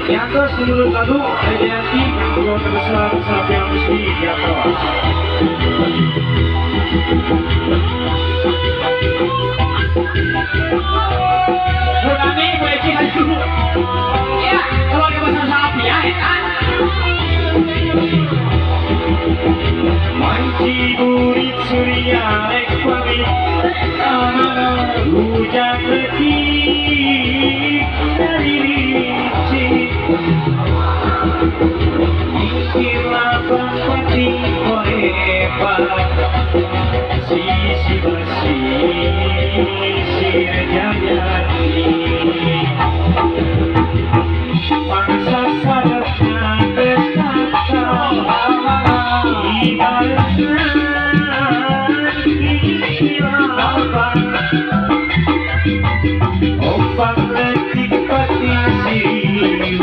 Yang ke seluruh lagu Ayanti Ketua Terbesar Sapi yang mesti diatur. Kami boleh cikan dulu. Ya, kalau dia pasang sapi ya, kan? Manci burit surya ekwabi, hujan letih dari licin. Ingkirlah pati hebat, sisi bersih sirjayani. Bangsa sadarkan berkata, ibaratkan hilafan. Ombak letih pati siri,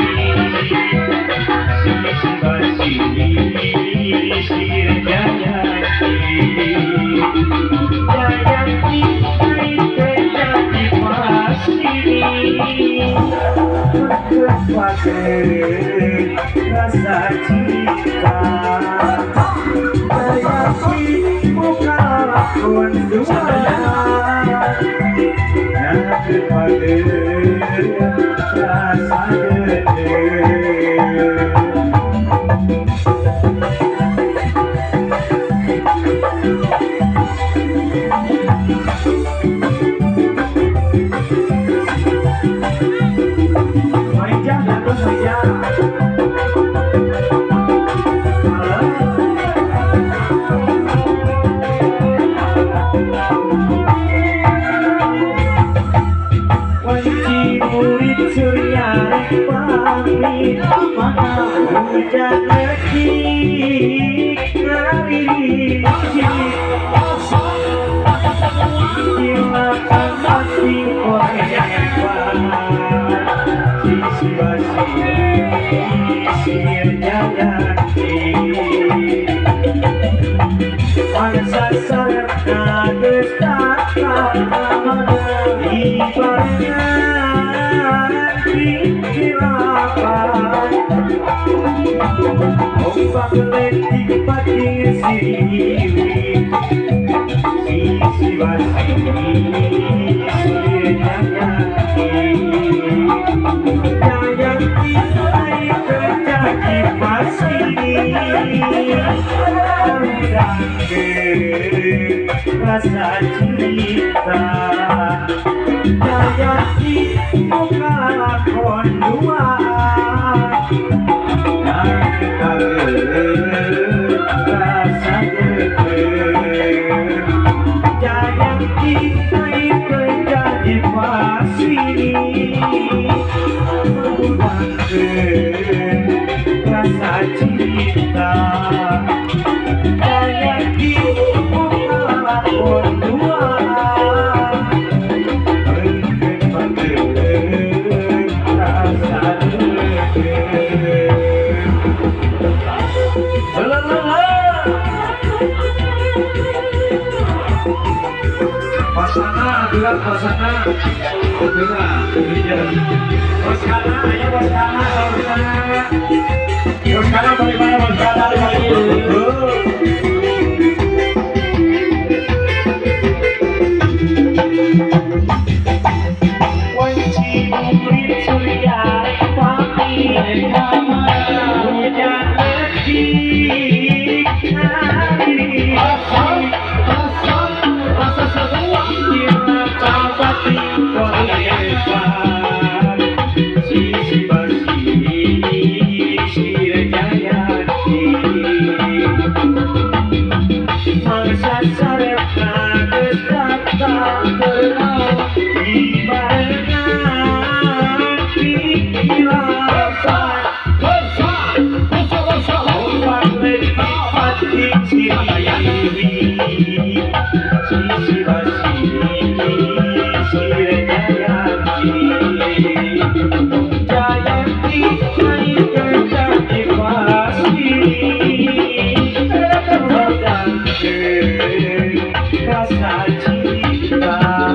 sisi bersih sirjayani. Jayanti terjadi pasti kepada rasa cinta. Jayanti bukanlah konduan yang kepada rasa gede. Hujan letih dari hilangkan hati hebat, sisi bersih sirjayani. Bangsa sadarkan berkata, ibaratkan hilafan. Ombak letih pati siri, sisi bersih sirjayani. Jayanti terjadi pasti rasa cinta. Jayanti bukanlah konduan yang rasa gede. Jayanti terjadi pasti rasa cinta. Jayanti bukanlah konduan rasa gede. Pasana, bilang pasana, bilang, pasana, ayo pasana, pasana, bagaimana pasana kali ini? Wanci burit surya pagi kamar, hujan letih hari. Rasa semua hilangkan pati hebat, sisi bersih sirjayani. Masa sadarkan berkata terlalu ibaratkan hilafan. Ombak letih pati siri, sisi bersih sirjayani. Jayanti terjadi pasti rasa cinta.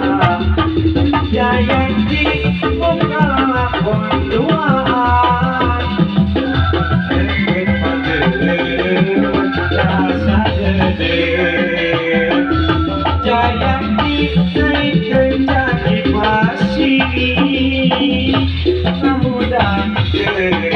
Thank you.